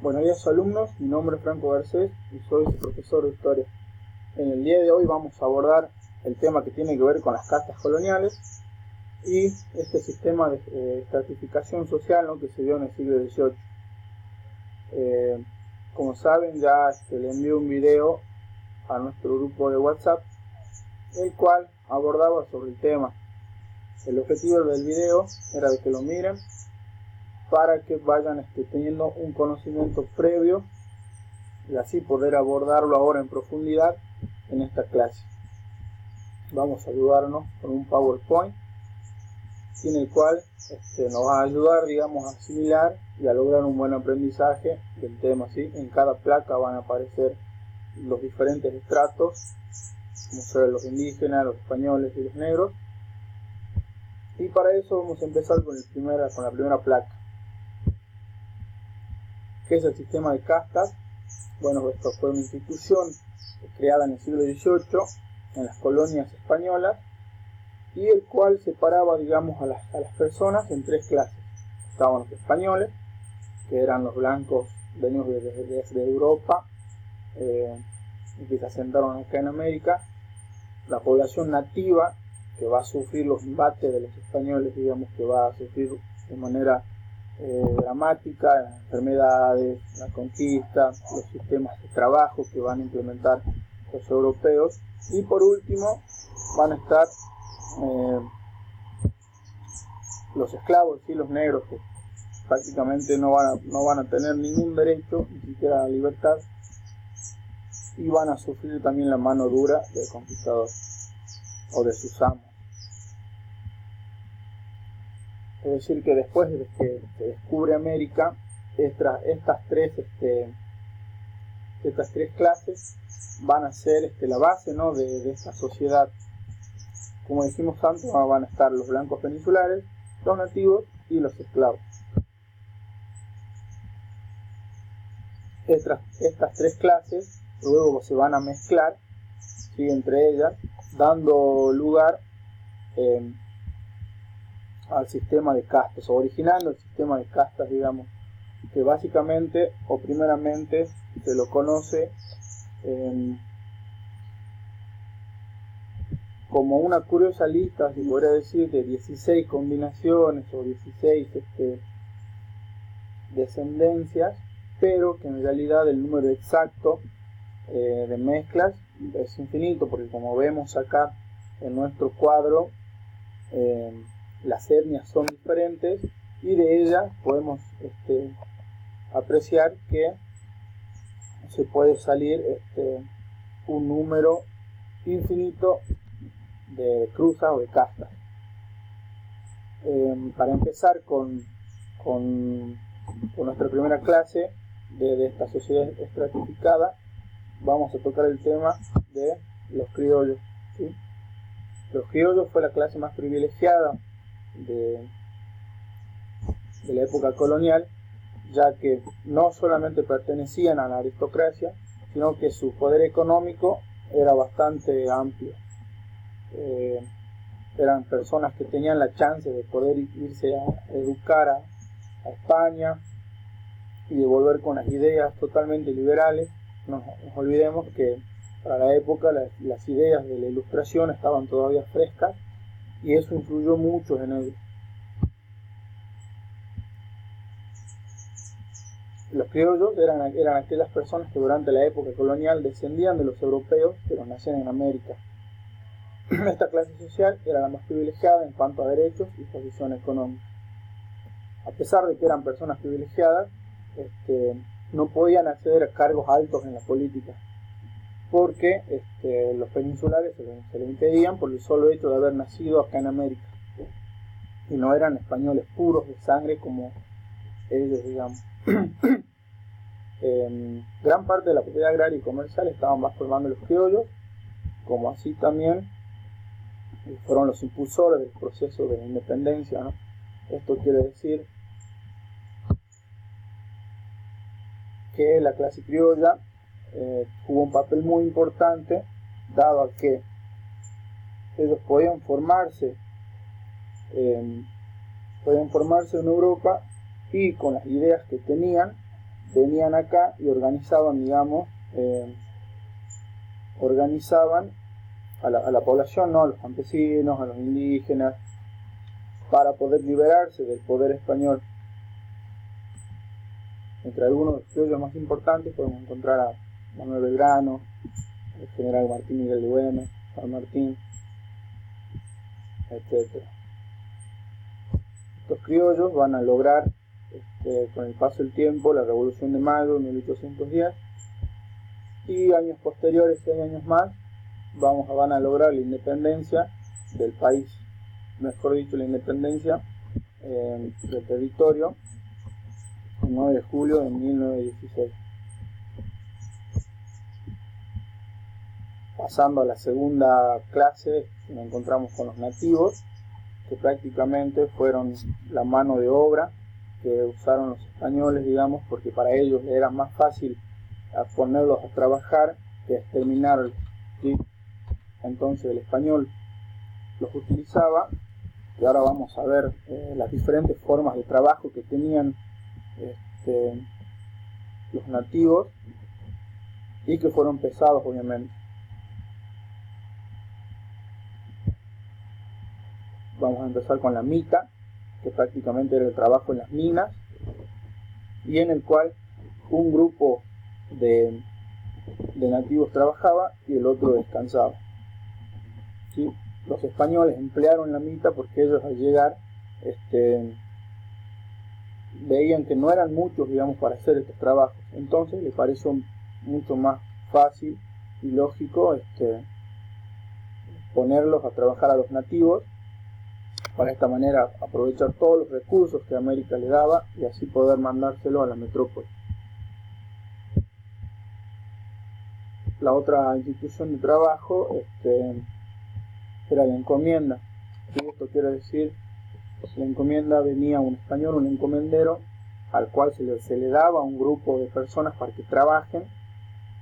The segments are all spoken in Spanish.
Buenos días alumnos, mi nombre es Franco Garcés y soy su profesor de Historia. En el día de hoy vamos a abordar el tema que tiene que ver con las castas coloniales y este sistema de estratificación social, ¿no?, que se dio en el siglo XVIII. Como saben, ya le envié un video a nuestro grupo de WhatsApp, el cual abordaba sobre el tema. El objetivo del video era de que lo miren para que vayan teniendo un conocimiento previo y así poder abordarlo ahora en profundidad en esta clase. Vamos a ayudarnos con un PowerPoint en el cual nos va a ayudar, digamos, a asimilar y a lograr un buen aprendizaje del tema, ¿sí? En cada placa van a aparecer los diferentes estratos, como son los indígenas, los españoles y los negros. Y para eso vamos a empezar con la primera placa, que es el sistema de castas. Bueno, esto fue una institución creada en el siglo XVIII en las colonias españolas, y el cual separaba, digamos, a las personas en tres clases. Estaban los españoles, que eran los blancos venidos desde Europa y que se asentaron acá en América. La población nativa, que va a sufrir los embates de los españoles, digamos, que va a sufrir de manera dramática las enfermedades, la conquista, los sistemas de trabajo que van a implementar los europeos. Y por último van a estar los esclavos y los negros, que prácticamente no van a tener ningún derecho, ni siquiera a la libertad, y van a sufrir también la mano dura del conquistador o de sus amos. Es decir, que después de que se descubre América, estas tres clases van a ser la base, ¿no?, de esta sociedad. Como dijimos antes, van a estar los blancos peninsulares, los nativos y los esclavos. Estas tres clases luego se van a mezclar, ¿sí?, entre ellas, dando lugar al sistema de castas, o originando el sistema de castas, digamos, que básicamente o primeramente se lo conoce como una curiosa lista, se podría decir, de 16 combinaciones o 16 descendencias, pero que en realidad el número exacto de mezclas es infinito, porque como vemos acá en nuestro cuadro, las etnias son diferentes y de ellas podemos apreciar que se puede salir un número infinito de cruzas o de castas. Para empezar con nuestra primera clase de esta sociedad estratificada, vamos a tocar el tema de los criollos, ¿sí? Los criollos fue la clase más privilegiada de la época colonial, ya que no solamente pertenecían a la aristocracia, sino que su poder económico era bastante amplio. Eran personas que tenían la chance de poder irse a educar a España y de volver con las ideas totalmente liberales. No nos olvidemos que para la época las ideas de la Ilustración estaban todavía frescas y eso influyó mucho en ellos. Los criollos eran aquellas personas que durante la época colonial descendían de los europeos, pero nacían en América. Esta clase social era la más privilegiada en cuanto a derechos y posición económica. A pesar de que eran personas privilegiadas, no podían acceder a cargos altos en la política, porque los peninsulares se lo impedían por el solo hecho de haber nacido acá en América, y no eran españoles puros de sangre como ellos, digamos. Gran parte de la propiedad agraria y comercial estaban bajo el mando de los criollos, como así también fueron los impulsores del proceso de la independencia, ¿no? Esto quiere decir que la clase criolla jugó un papel muy importante, dado a que ellos podían formarse en Europa, y con las ideas que tenían venían acá y organizaban, digamos, a la población, ¿no? A los campesinos, a los indígenas, para poder liberarse del poder español. Entre algunos de los criollos más importantes podemos encontrar a Manuel Belgrano, el general Martín Miguel de Güemes, San Martín, etc. Estos criollos van a lograr, con el paso del tiempo, la Revolución de Mayo de 1810, y años posteriores, 6 años más, van a lograr la independencia del país, mejor dicho, la independencia del territorio, el 9 de julio de 1916. Pasando a la segunda clase, nos encontramos con los nativos, que prácticamente fueron la mano de obra que usaron los españoles, digamos, porque para ellos era más fácil ponerlos a trabajar que exterminarlos, ¿sí? Entonces el español los utilizaba, y ahora vamos a ver las diferentes formas de trabajo que tenían los nativos, y que fueron pesados, obviamente. Vamos a empezar con la mita, que prácticamente era el trabajo en las minas, y en el cual un grupo de nativos trabajaba y el otro descansaba, ¿sí? Los españoles emplearon la mita porque ellos, al llegar, veían que no eran muchos, digamos, para hacer estos trabajos. Entonces les pareció mucho más fácil y lógico ponerlos a trabajar a los nativos, para esta manera aprovechar todos los recursos que América le daba y así poder mandárselo a la metrópoli. La otra institución de trabajo era la encomienda. ¿Sí? Esto quiere decir, la encomienda, venía un español, un encomendero, al cual se le daba a un grupo de personas para que trabajen,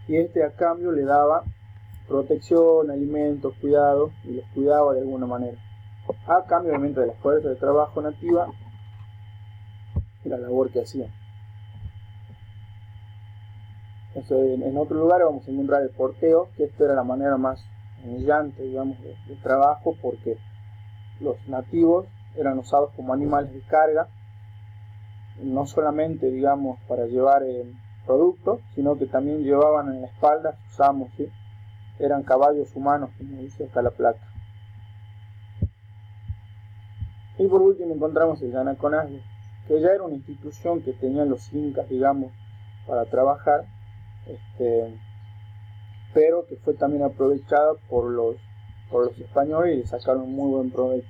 y a cambio le daba protección, alimentos, cuidado, y los cuidaba de alguna manera, a cambio obviamente de la fuerza de trabajo nativa y la labor que hacían. Entonces, en otro lugar vamos a encontrar el porteo, que esto era la manera más humillante, digamos, de trabajo, porque los nativos eran usados como animales de carga, no solamente, digamos, para llevar productos, sino que también llevaban en la espalda sus amos, ¿sí? Eran caballos humanos, como dice acá la placa. Y por último encontramos el yanaconazgo, que ya era una institución que tenían los incas, digamos, para trabajar, pero que fue también aprovechada por los españoles y le sacaron muy buen provecho.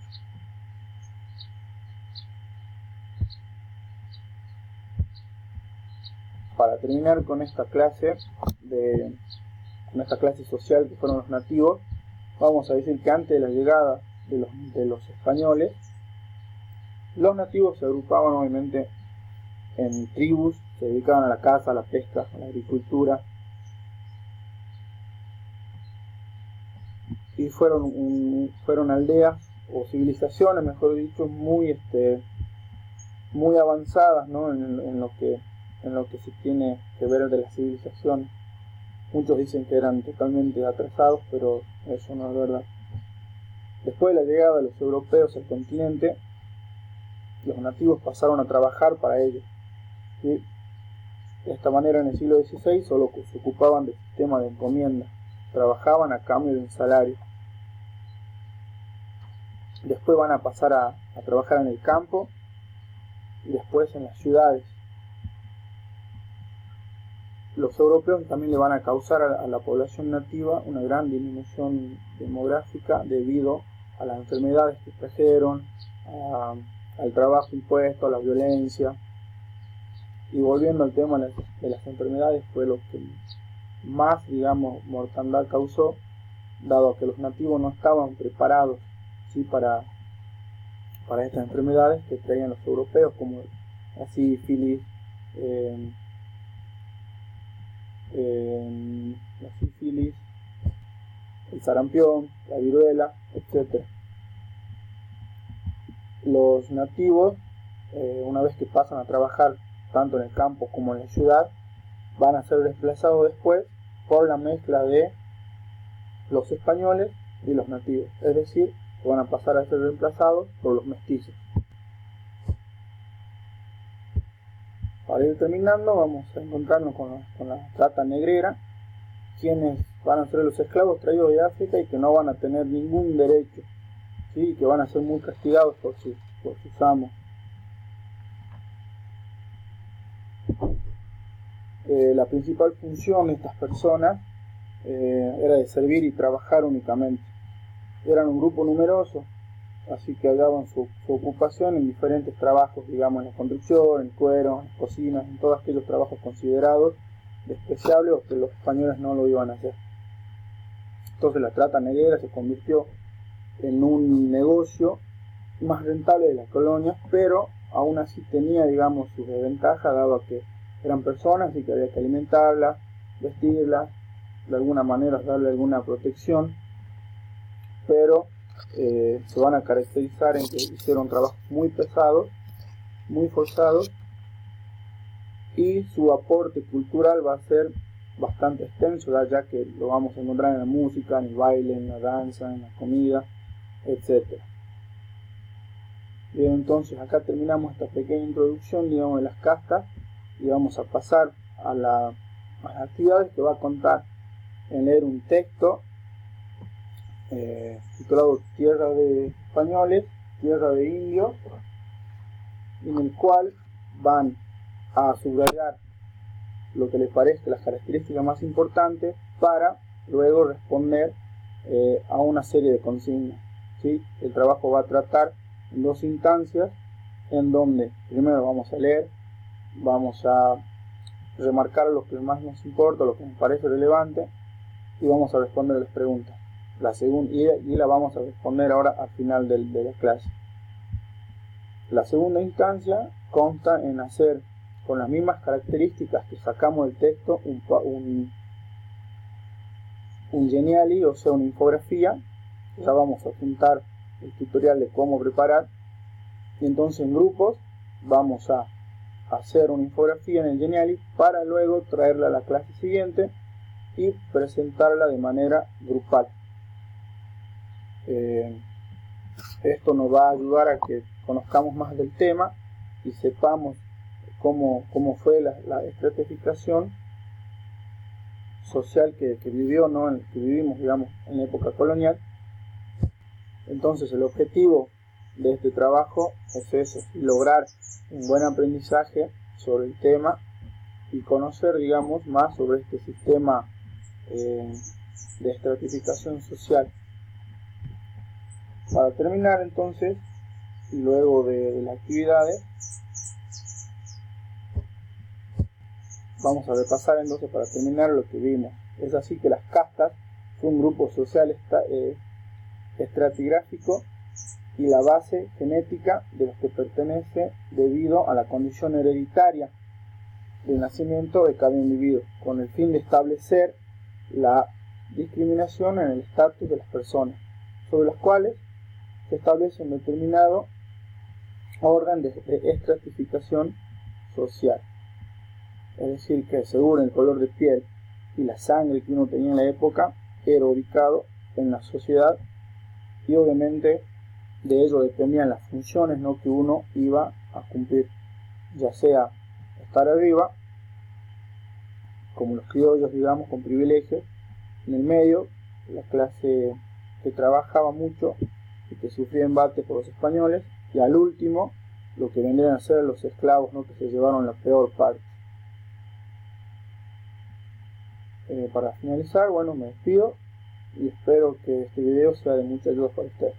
Para terminar con esta clase social que fueron los nativos, vamos a decir que antes de la llegada de los españoles, los nativos se agrupaban obviamente en tribus, se dedicaban a la caza, a la pesca, a la agricultura, y fueron aldeas o civilizaciones, mejor dicho, muy avanzadas, ¿no? en lo que se tiene que ver de las civilizaciones. Muchos dicen que eran totalmente atrasados, pero eso no es verdad. Después de la llegada de los europeos al continente, los nativos pasaron a trabajar para ellos, ¿sí? De esta manera, en el siglo XVI solo se ocupaban del sistema de encomienda, trabajaban a cambio de un salario. Después van a pasar a trabajar en el campo y después en las ciudades. Los europeos también le van a causar a la población nativa una gran disminución demográfica debido a las enfermedades que trajeron, al trabajo impuesto, a la violencia. Y volviendo al tema de las enfermedades, fue lo que más, digamos, mortandad causó, dado que los nativos no estaban preparados, ¿sí? para estas enfermedades que traían los europeos, como la sífilis, el sarampión, la viruela, etc. Los nativos, una vez que pasan a trabajar tanto en el campo como en la ciudad, van a ser desplazados después por la mezcla de los españoles y los nativos, es decir, que van a pasar a ser reemplazados por los mestizos. Para ir terminando, vamos a encontrarnos con la trata negrera, quienes van a ser los esclavos traídos de África y que no van a tener ningún derecho, ¿sí? Que van a ser muy castigados por sus amos. La principal función de estas personas era de servir y trabajar únicamente. Eran un grupo numeroso, así que hallaban su ocupación en diferentes trabajos, digamos, en la construcción, en el cuero, en las cocinas, en todos aquellos trabajos considerados despreciables o que los españoles no lo iban a hacer. Entonces la trata negrera se convirtió en un negocio más rentable de las colonias, pero aún así tenía, digamos, sus desventajas, dado a que eran personas y que había que alimentarlas, vestirlas, de alguna manera darle alguna protección, pero se van a caracterizar en que hicieron trabajos muy pesados, muy forzados, y su aporte cultural va a ser bastante extenso, ya que lo vamos a encontrar en la música, en el baile, en la danza, en la comida, etc. Bien, entonces acá terminamos esta pequeña introducción, digamos, de las castas, y vamos a pasar a las actividades que va a contar en leer un texto titulado Tierra de Españoles, Tierra de Indios, en el cual van a subrayar lo que les parezca las características más importantes para luego responder a una serie de consignas, ¿sí? El trabajo va a tratar en dos instancias, en donde primero vamos a leer, vamos a remarcar lo que más nos importa, lo que nos parece relevante, y vamos a responder las preguntas. La segunda, y la vamos a responder ahora al final de la clase. La segunda instancia consta en hacer con las mismas características que sacamos del texto un Geniali, o sea, una infografía. Ya vamos a juntar el tutorial de cómo preparar, y entonces en grupos vamos a hacer una infografía en el Geniali para luego traerla a la clase siguiente y presentarla de manera grupal. Esto nos va a ayudar a que conozcamos más del tema y sepamos cómo fue la estratificación social que vivió, ¿no? Que vivimos, digamos, en la época colonial. Entonces el objetivo de este trabajo es eso, lograr un buen aprendizaje sobre el tema y conocer, digamos, más sobre este sistema de estratificación social. Para terminar, entonces, y luego de las actividades, vamos a repasar entonces para terminar lo que vimos. Es así que las castas son un grupo social estratigráfico y la base genética de los que pertenece debido a la condición hereditaria del nacimiento de cada individuo, con el fin de establecer la discriminación en el estatus de las personas, sobre las cuales se establece un determinado orden de estratificación social. Es decir, que según el color de piel y la sangre que uno tenía en la época, era ubicado en la sociedad, y obviamente de ello dependían las funciones, ¿no?, que uno iba a cumplir, ya sea estar arriba, como los criollos, digamos, con privilegios; en el medio, la clase que trabajaba mucho y que sufría embates por los españoles; y al último, lo que vendrían a ser los esclavos, ¿no?, que se llevaron la peor parte. Para finalizar, bueno, me despido y espero que este video sea de mucha ayuda para ustedes.